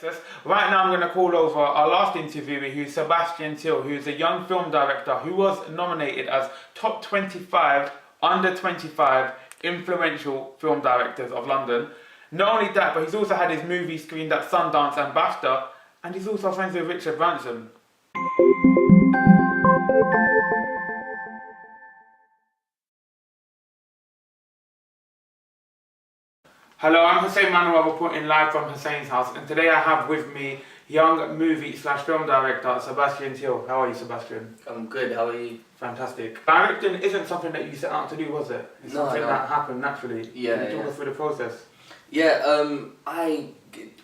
Nexus. Right now I'm going to call over our last interviewee, who's Sebastian Thiel, who's a young film director who was nominated as top 25 under 25 influential film directors of London. Not only that, but he's also had his movie screened at Sundance and BAFTA, and he's also friends with Richard Branson. Hello, I'm Hussein Manuel reporting live from Hussein's house, and today I have with me young movie/film director Sebastian Thiel. How are you, Sebastian? I'm good, how are you? Fantastic. Directing isn't something that you set out to do, was it? It's something that happened naturally. Yeah. Can you talk us through the process? Yeah,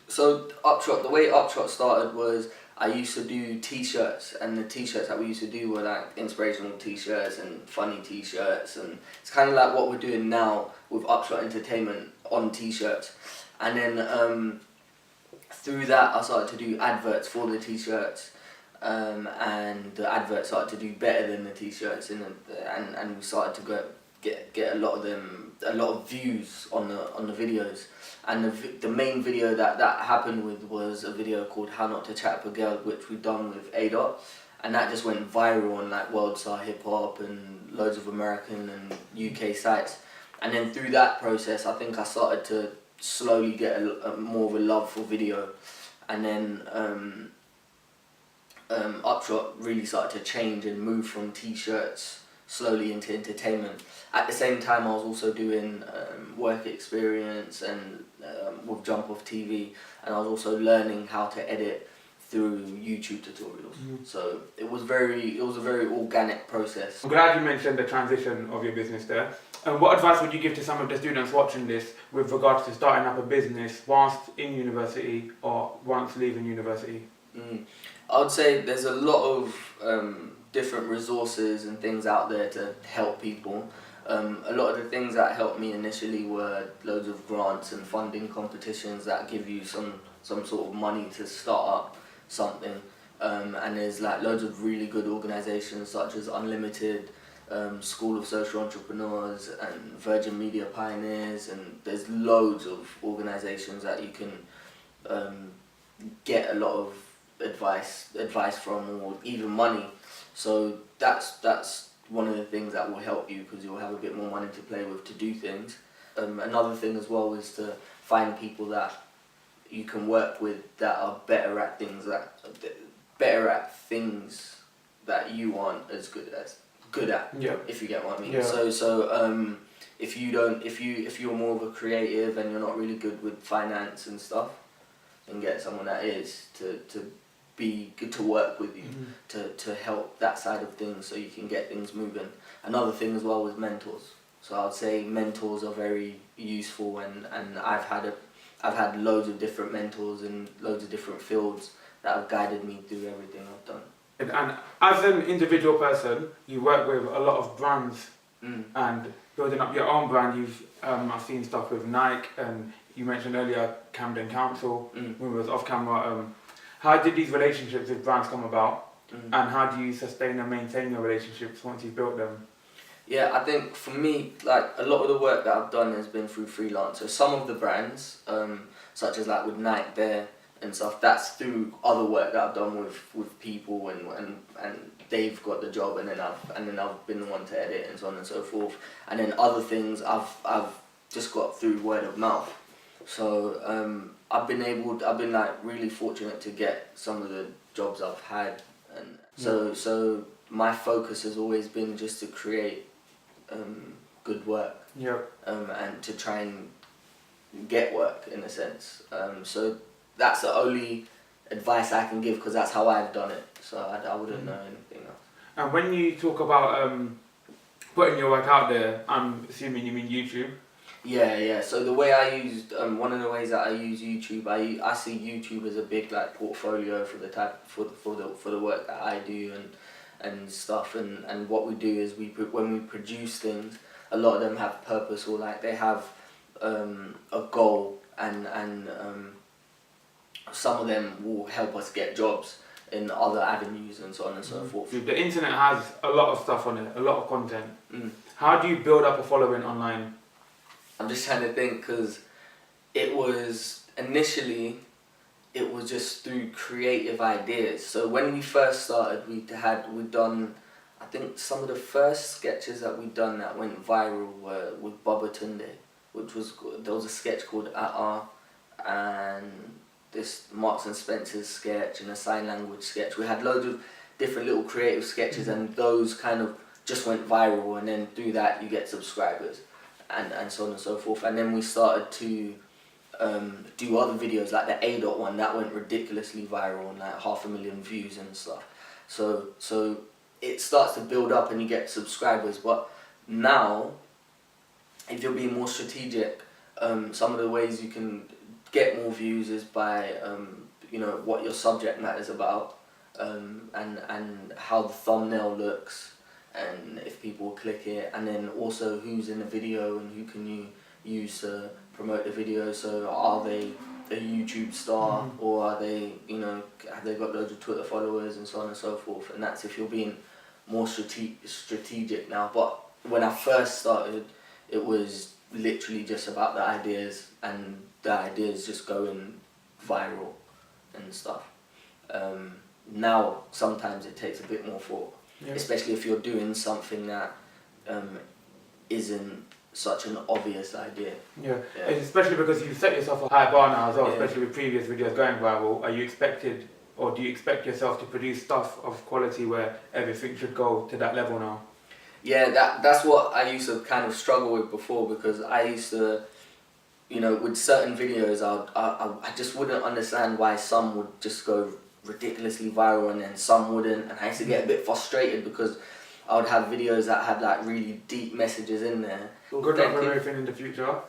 so Upshot, the way Upshot started was I used to do t-shirts, and the t-shirts that we used to do were like inspirational t-shirts and funny t-shirts, and it's kind of like what we're doing now with Upshot Entertainment on t-shirts. And then through that I started to do adverts for the t-shirts, and the adverts started to do better than the t-shirts, and we started to get a lot of views on the videos. And the main video that happened with was a video called How Not to Chat Up a Girl, which we've done with A-Dot, and that just went viral on like World Star Hip Hop and loads of American and UK sites. And then through that process, I think I started to slowly get more of a love for video, and then Upshot really started to change and move from t-shirts slowly into entertainment. At the same time, I was also doing work experience and with Jump Off TV, and I was also learning how to edit through YouTube tutorials. So it was a very organic process. I'm glad you mentioned the transition of your business there. And what advice would you give to some of the students watching this with regards to starting up a business whilst in university or once leaving university? I would say there's a lot of different resources and things out there to help people. A lot of the things that helped me initially were loads of grants and funding competitions that give you some sort of money to start up something. And there's like loads of really good organisations such as Unlimited, School of Social Entrepreneurs and Virgin Media Pioneers, and there's loads of organisations that you can get a lot of advice from, or even money. So that's one of the things that will help you, because you'll have a bit more money to play with to do things. Another thing as well is to find people that you can work with that are better at things that you aren't as good at. Yeah. If you get what I mean. Yeah. So if you're more of a creative and you're not really good with finance and stuff, then get someone that is to be good to work with you, to help that side of things so you can get things moving. Another thing as well was mentors. So I'd say mentors are very useful, and I've had loads of different mentors in loads of different fields that have guided me through everything I've done. And as an individual person, you work with a lot of brands, and building up your own brand. I've seen stuff with Nike, and you mentioned earlier Camden Council, when it was off camera. How did these relationships with brands come about, and how do you sustain and maintain your relationships once you've built them? Yeah, I think for me, like a lot of the work that I've done has been through freelance. So some of the brands, such as like with Nike there and stuff, that's through other work that I've done with people, and they've got the job, and then I've been the one to edit and so on and so forth. And then other things I've just got through word of mouth. So I've been like really fortunate to get some of the jobs I've had, and so my focus has always been just to create good work, and to try and get work in a sense. So that's the only advice I can give, because that's how I've done it. So I wouldn't know anything else. And when you talk about putting your work out there, I'm assuming you mean YouTube. Yeah. So the way I used, one of the ways that I use YouTube, I see YouTube as a big like portfolio for the work that I do and stuff. And what we do is when we produce things, a lot of them have purpose, or like they have a goal, and some of them will help us get jobs in other avenues and so on and so forth. The internet has a lot of stuff on it, a lot of content. How do you build up a following online? I'm just trying to think, because it was initially it was just through creative ideas. So when we first started, we'd done, I think some of the first sketches that we'd done that went viral were with Baba Tunde, there was a sketch called Atta, and this Marks and Spencer's sketch and a sign language sketch. We had loads of different little creative sketches, and those kind of just went viral, and then through that you get subscribers and so on and so forth. And then we started to do other videos like the A dot one that went ridiculously viral and like 500,000 views and stuff. So it starts to build up and you get subscribers. But now, if you're being more strategic, some of the ways you can get more views is by what your subject matter is about, and how the thumbnail looks, and if people click it, and then also who's in the video and who can you use to promote the video. So are they a YouTube star, or are they, have they got loads of Twitter followers and so on and so forth. And that's if you're being more strategic now. But when I first started, it was literally just about the ideas, and the ideas just going viral and stuff. Now sometimes it takes a bit more thought, especially if you're doing something that isn't such an obvious idea. Yeah, especially because you set yourself a high bar now as well, especially with previous videos going viral. Are you expected, or do you expect yourself to produce stuff of quality where everything should go to that level now? Yeah, that's what I used to kind of struggle with before, because I used to, with certain videos, I just wouldn't understand why some would just go ridiculously viral and then some wouldn't, and I used to get a bit frustrated because I would have videos that had like really deep messages in there. Good luck with everything in the future.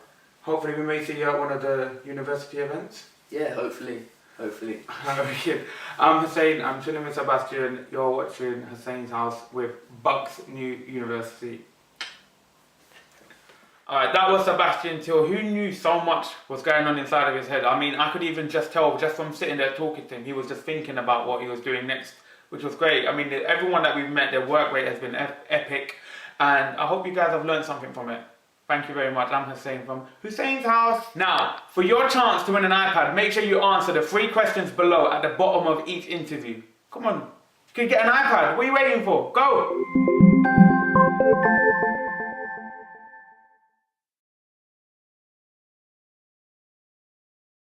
Hopefully we may see you at one of the university events. Yeah, hopefully. I'm Hussein, I'm chilling with Sebastian. You're watching Hussein's House with Bucks New University. Alright, that was Sebastian Thiel, who knew so much was going on inside of his head. I mean, I could even just tell, just from sitting there talking to him, he was just thinking about what he was doing next, which was great. I mean, everyone that we've met, their work rate has been epic, and I hope you guys have learned something from it. Thank you very much. I'm Hussein from Hussein's House. Now, for your chance to win an iPad, make sure you answer the 3 questions below at the bottom of each interview. Come on, you can get an iPad. What are you waiting for? Go!